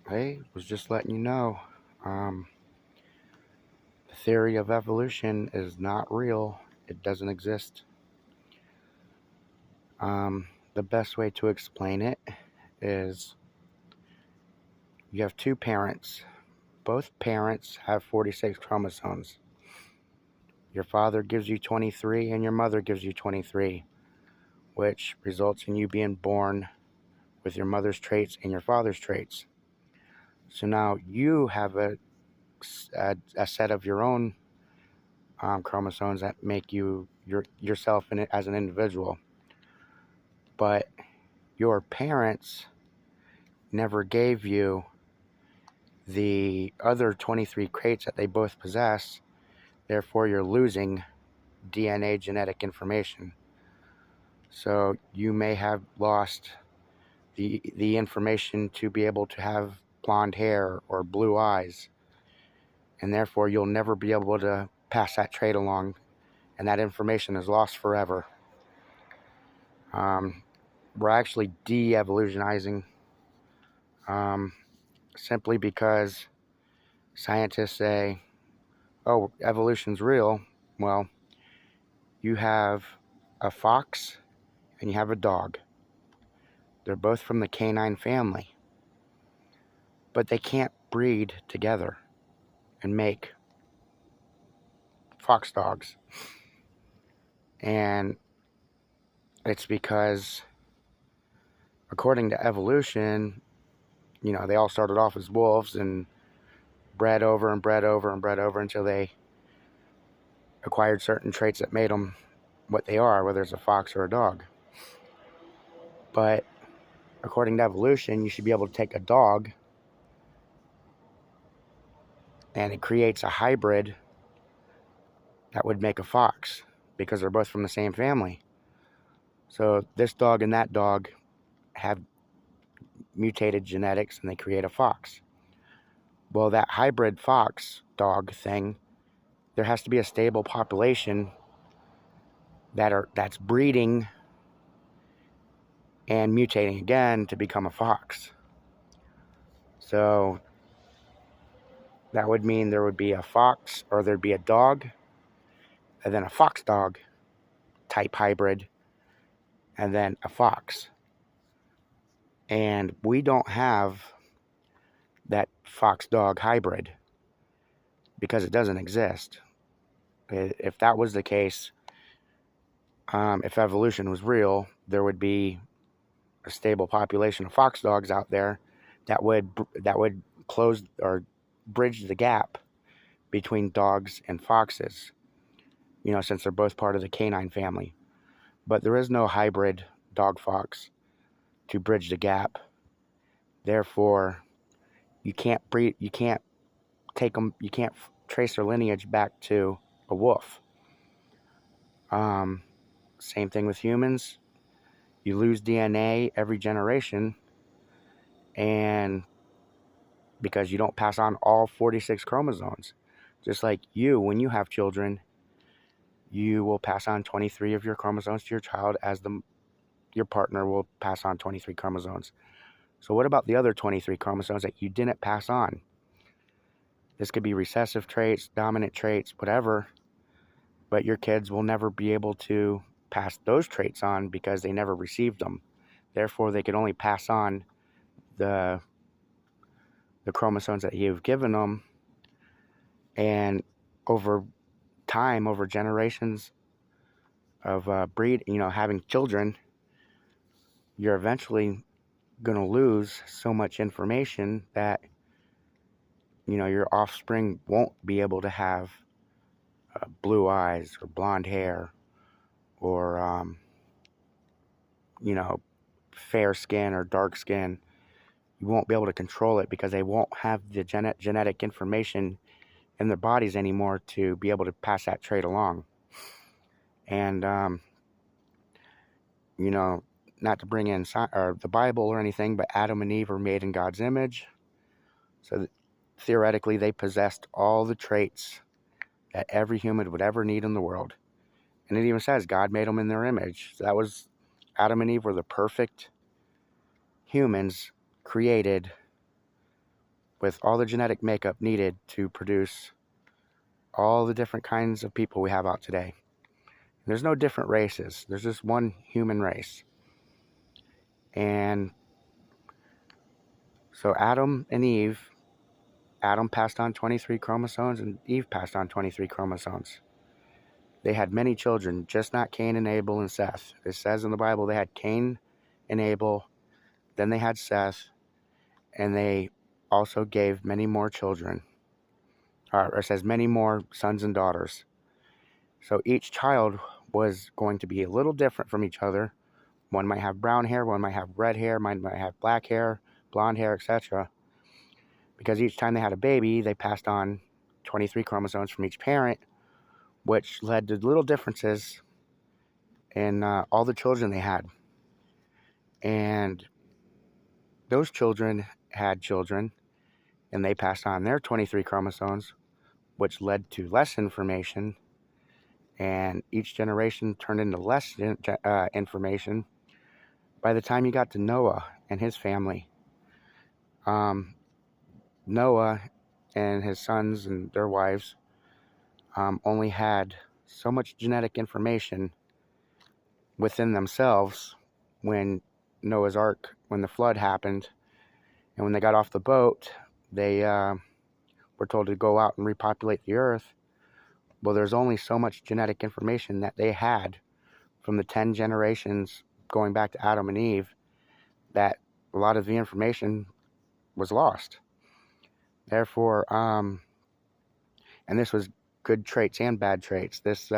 Hey, was just letting you know. Um, the theory of evolution is not real. It doesn't exist. The best way to explain it is you have two parents. Both parents have 46 chromosomes. Your father gives you 23 and your mother gives you 23, which results in you being born with your mother's traits and your father's traits. So now you have a set of your own chromosomes that make you yourself as an individual. But your parents never gave you the other 23 traits that they both possess. Therefore, you're losing DNA genetic information. So you may have lost the information to be able to have blonde hair or blue eyes, and therefore you'll never be able to pass that trait along, and that information is lost forever. We're actually de-evolutionizing, simply because scientists say, oh, evolution's real. Well, you have a fox and you have a dog. They're both from the canine family, but they can't breed together and make fox dogs. And it's because, according to evolution, they all started off as wolves and bred over and bred over and bred over until they acquired certain traits that made them what they are, whether it's a fox or a dog. But according to evolution, you should be able to take a dog and it creates a hybrid that would make a fox because they're both from the same family. So this dog and that dog have mutated genetics and they create a fox. Well, that hybrid fox dog thing, there has to be a stable population that's breeding and mutating again to become a fox. So that would mean there would be a fox, or there'd be a dog, and then a fox dog type hybrid, and then a fox. And we don't have that fox dog hybrid because it doesn't exist. If that was the case, if evolution was real, there would be a stable population of fox dogs out there that would close or bridge the gap between dogs and foxes, since they're both part of the canine family. But there is no hybrid dog fox to bridge the gap. Therefore, you can't take them, you can't trace their lineage back to a wolf. Same thing with humans. You lose DNA every generation, and because you don't pass on all 46 chromosomes. Just like you, when you have children, you will pass on 23 of your chromosomes to your child, as your partner will pass on 23 chromosomes. So what about the other 23 chromosomes that you didn't pass on? This could be recessive traits, dominant traits, whatever, but your kids will never be able to pass those traits on because they never received them. Therefore, they could only pass on the chromosomes that you've given them, and over time, over generations of having children, you're eventually going to lose so much information that your offspring won't be able to have blue eyes or blonde hair or fair skin or dark skin. You won't be able to control it because they won't have the genetic information in their bodies anymore to be able to pass that trait along. And not to bring in the Bible or anything, but Adam and Eve are made in God's image. So theoretically, they possessed all the traits that every human would ever need in the world. And it even says God made them in their image. So that was, Adam and Eve were the perfect humans created with all the genetic makeup needed to produce all the different kinds of people we have out today. There's no different races. There's just one human race. And so Adam and Eve, Adam passed on 23 chromosomes and Eve passed on 23 chromosomes. They had many children, just not Cain and Abel and Seth. It says in the Bible they had Cain and Abel, then they had Seth, and they also gave many more children. Or it says many more sons and daughters. So each child was going to be a little different from each other. One might have brown hair, one might have red hair, one might have black hair, blonde hair, etc. Because each time they had a baby, they passed on 23 chromosomes from each parent, which led to little differences in all the children they had. And those children had children, and they passed on their 23 chromosomes, which led to less information, and each generation turned into less information. By the time you got to Noah and his family, Noah and his sons and their wives only had so much genetic information within themselves when Noah's Ark, when the flood happened, and when they got off the boat, they were told to go out and repopulate the earth. Well, there's only so much genetic information that they had from the 10 generations going back to Adam and Eve that a lot of the information was lost. Therefore, and this was good traits and bad traits. This,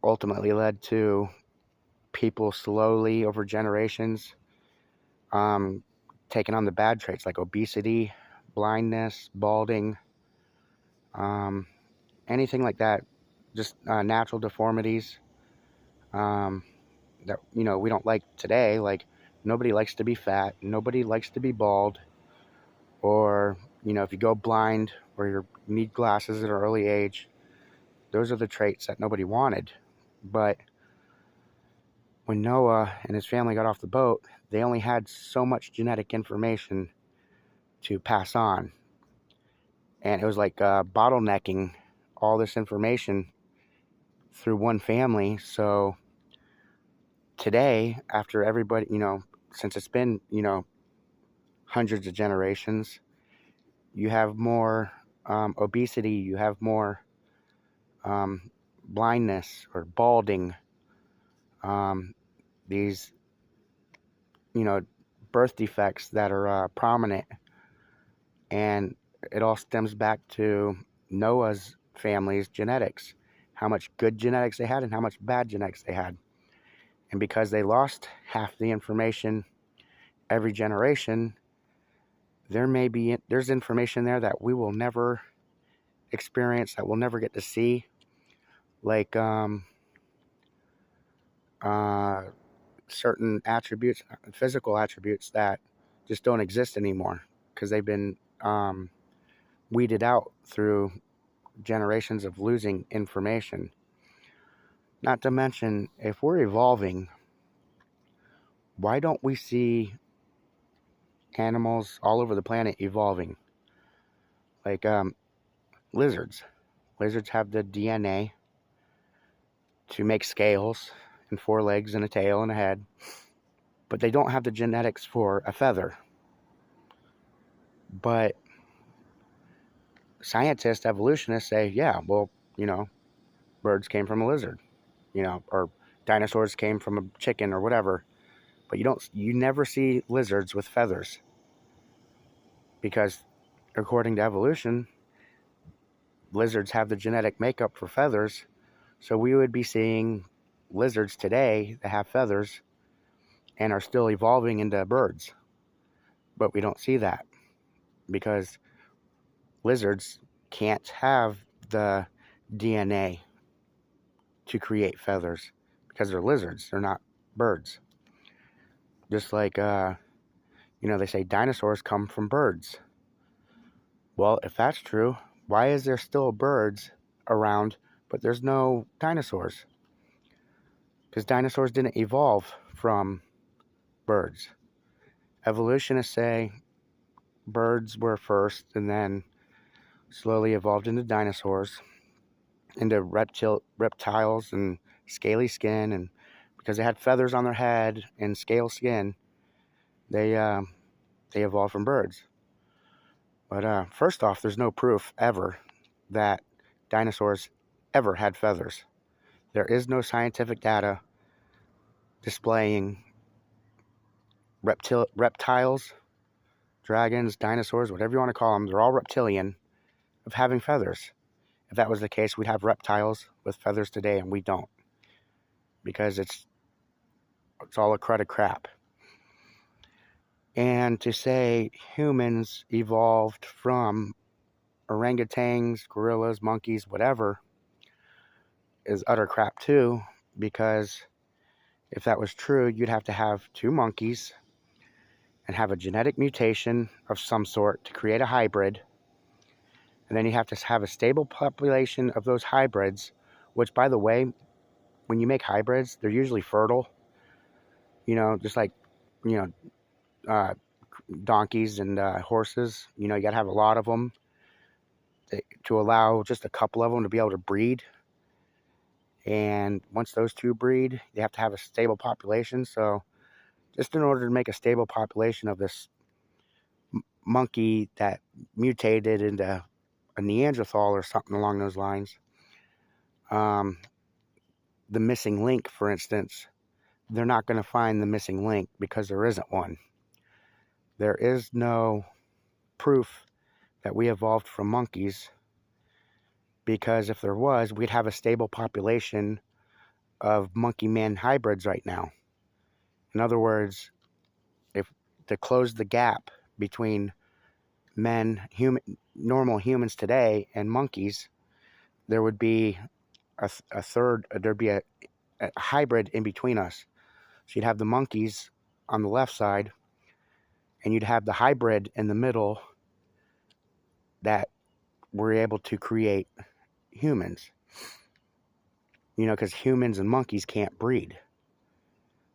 ultimately led to people slowly over generations taking on the bad traits like obesity, blindness, balding, anything like that, just natural deformities that we don't like today. Like, nobody likes to be fat, nobody likes to be bald, or if you go blind or you need glasses at an early age, those are the traits that nobody wanted. But when Noah and his family got off the boat, they only had so much genetic information to pass on, and it was like bottlenecking all this information through one family. So today, after everybody, since it's been, hundreds of generations, you have more obesity, you have more blindness or balding, these, birth defects that are prominent. And it all stems back to Noah's family's genetics, how much good genetics they had and how much bad genetics they had. And because they lost half the information every generation, there's information there that we will never experience, that we'll never get to see, like certain attributes, physical attributes that just don't exist anymore because they've been weeded out through generations of losing information. Not to mention, if we're evolving, why don't we see animals all over the planet evolving? Like lizards. Lizards have the DNA to make scales and 4 legs and a tail and a head, but they don't have the genetics for a feather. But scientists, evolutionists say, yeah, well, birds came from a lizard, or dinosaurs came from a chicken or whatever. But you never see lizards with feathers, because according to evolution, lizards have the genetic makeup for feathers. So we would be seeing lizards today that have feathers and are still evolving into birds. But we don't see that because lizards can't have the DNA to create feathers because they're lizards, they're not birds. Just like, they say dinosaurs come from birds. Well, if that's true, why is there still birds around, but there's no dinosaurs? Because dinosaurs didn't evolve from birds. Evolutionists say birds were first, and then slowly evolved into dinosaurs, into reptiles and scaly skin, and because they had feathers on their head and scale skin, they evolved from birds. But first off, there's no proof ever that dinosaurs ever had feathers. There is no scientific data displaying reptiles, dragons, dinosaurs, whatever you want to call them, they're all reptilian, of having feathers. If that was the case, we'd have reptiles with feathers today, and we don't, because it's all a crud of crap. And to say humans evolved from orangutans, gorillas, monkeys, whatever, is utter crap too, because if that was true, you'd have to have two monkeys and have a genetic mutation of some sort to create a hybrid. And then you have to have a stable population of those hybrids, which, by the way, when you make hybrids, they're usually fertile. Just like, you know, donkeys and horses. You got to have a lot of them to allow just a couple of them to be able to breed. And once those two breed, they have to have a stable population. So just in order to make a stable population of this monkey that mutated into a Neanderthal or something along those lines, the missing link, for instance, they're not going to find the missing link because there isn't one. There is no proof that we evolved from monkeys, because if there was, we'd have a stable population of monkey-man hybrids right now. In other words, if to close the gap between normal humans today and monkeys, there would be there'd be a hybrid in between us. So you'd have the monkeys on the left side, and you'd have the hybrid in the middle that were able to create humans. Because humans and monkeys can't breed.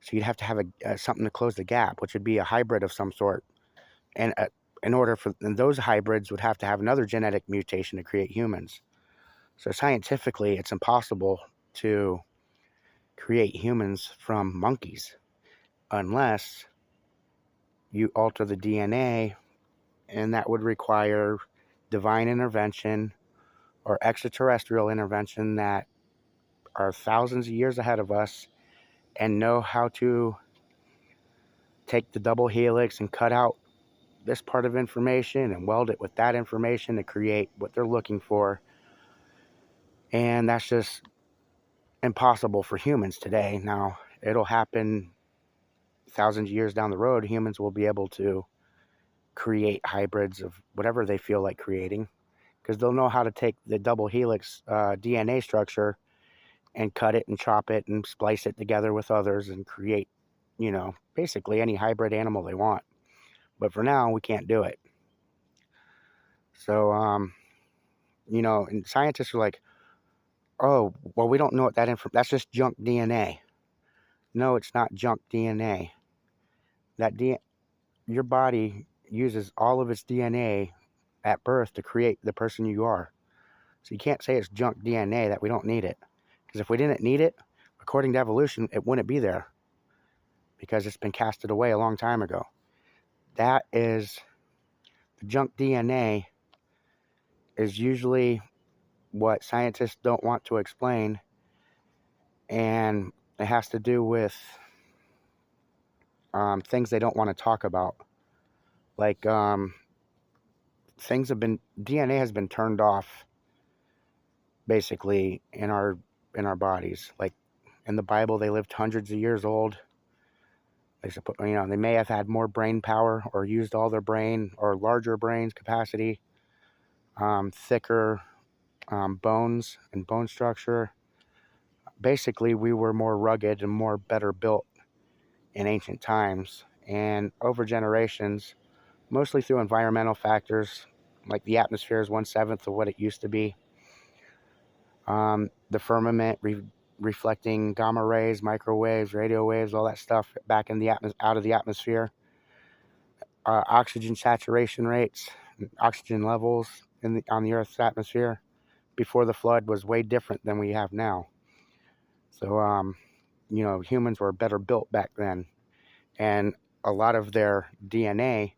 So you'd have to have something to close the gap, which would be a hybrid of some sort. And and those hybrids would have to have another genetic mutation to create humans. So scientifically, it's impossible to create humans from monkeys unless you alter the DNA, and that would require divine intervention or extraterrestrial intervention that are thousands of years ahead of us and know how to take the double helix and cut out this part of information and weld it with that information to create what they're looking for. And that's just impossible for humans today. Now, it'll happen thousands of years down the road. Humans will be able to create hybrids of whatever they feel like creating, because they'll know how to take the double helix DNA structure and cut it and chop it and splice it together with others and create, basically any hybrid animal they want. But for now, we can't do it. So, and scientists are like, oh, well, we don't know what that's just junk DNA. No, it's not junk DNA. Your body uses all of its DNA at birth to create the person you are. So you can't say it's junk DNA, that we don't need it. Because if we didn't need it, according to evolution, it wouldn't be there, because it's been casted away a long time ago. That is, the junk DNA is usually what scientists don't want to explain, and it has to do with things they don't want to talk about. Like, DNA has been turned off, basically, in our bodies. Like in the Bible, they lived hundreds of years old. They may have had more brain power or used all their brain or larger brains capacity, thicker bones and bone structure. Basically, we were more rugged and more better built in ancient times, and over generations, mostly through environmental factors, like the atmosphere is 1/7 of what it used to be. The firmament reflecting gamma rays, microwaves, radio waves, all that stuff back in the out of the atmosphere. oxygen saturation rates, oxygen levels on the Earth's atmosphere before the flood was way different than we have now. So, humans were better built back then. And a lot of their DNA,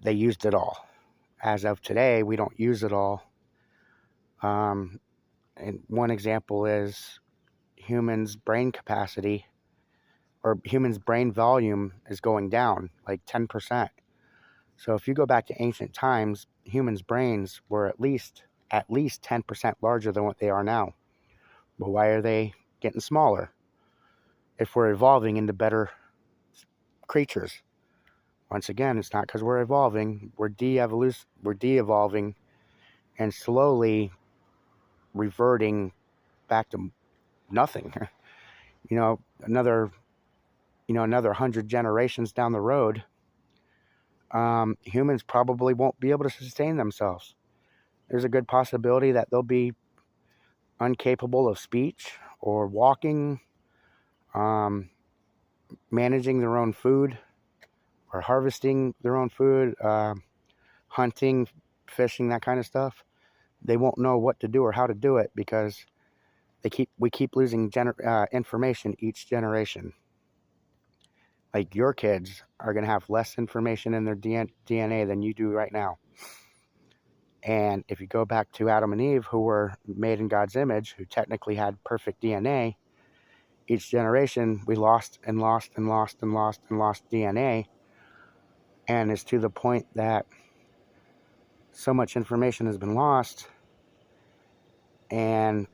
they used it all. As of today, we don't use it all. And one example is humans' brain capacity, or humans' brain volume is going down like 10%. So if you go back to ancient times, humans' brains were at least 10% larger than what they are now. But why are they getting smaller? If we're evolving into better creatures. Once again, it's not because we're evolving, we're de-evolving and slowly reverting back to nothing. Another 100 generations down the road, humans probably won't be able to sustain themselves. There's a good possibility that they'll be incapable of speech or walking, managing their own food or harvesting their own food, hunting, fishing, that kind of stuff. They won't know what to do or how to do it because we keep losing information each generation. Like your kids are going to have less information in their DNA than you do right now. And if you go back to Adam and Eve, who were made in God's image, who technically had perfect DNA, each generation we lost and lost and lost and lost and lost DNA. And it's to the point that so much information has been lost, and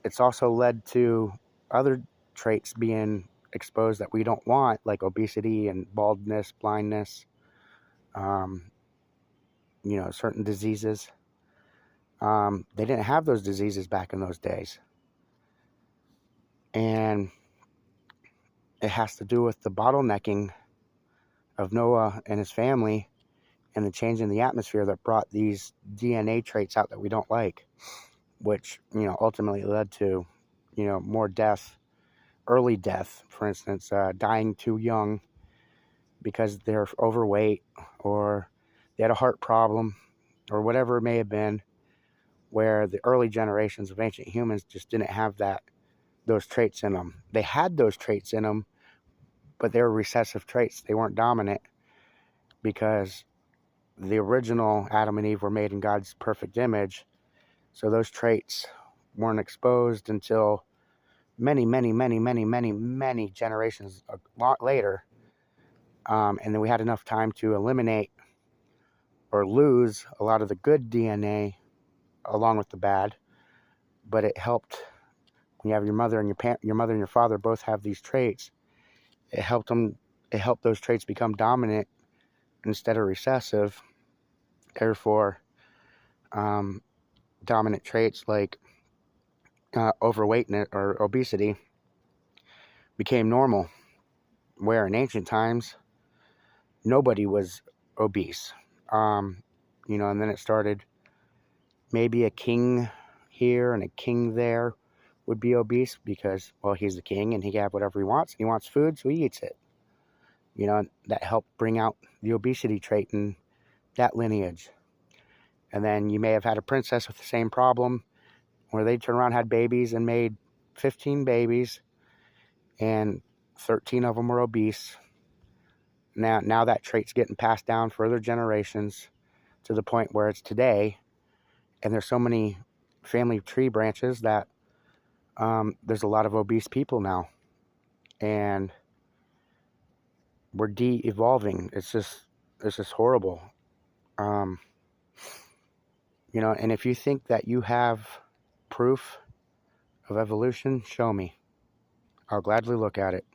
it's also led to other traits being exposed that we don't want, like obesity and baldness, blindness, certain diseases. They didn't have those diseases back in those days. And it has to do with the bottlenecking of Noah and his family and the change in the atmosphere that brought these DNA traits out that we don't like, which, ultimately led to, more death, early death, for instance, dying too young because they're overweight or they had a heart problem or whatever it may have been, where the early generations of ancient humans just didn't have those traits in them. They had those traits in them, but they were recessive traits. They weren't dominant because the original Adam and Eve were made in God's perfect image. So those traits weren't exposed until many, many, many, many, many, many generations a lot later. And then we had enough time to eliminate or lose a lot of the good DNA along with the bad. But it helped when you have your mother and your father both have these traits. It helped those traits become dominant instead of recessive. Therefore, dominant traits like overweight or obesity became normal, where in ancient times nobody was obese. And then it started, maybe a king here and a king there would be obese because, well, he's the king and he can have whatever he wants. He wants food, so he eats it. That helped bring out the obesity trait in that lineage. And then you may have had a princess with the same problem where they turned around, had babies, and made 15 babies, and 13 of them were obese. Now that trait's getting passed down further generations to the point where it's today, and there's so many family tree branches that there's a lot of obese people now, and we're de-evolving. It's just horrible. And if you think that you have proof of evolution, show me. I'll gladly look at it.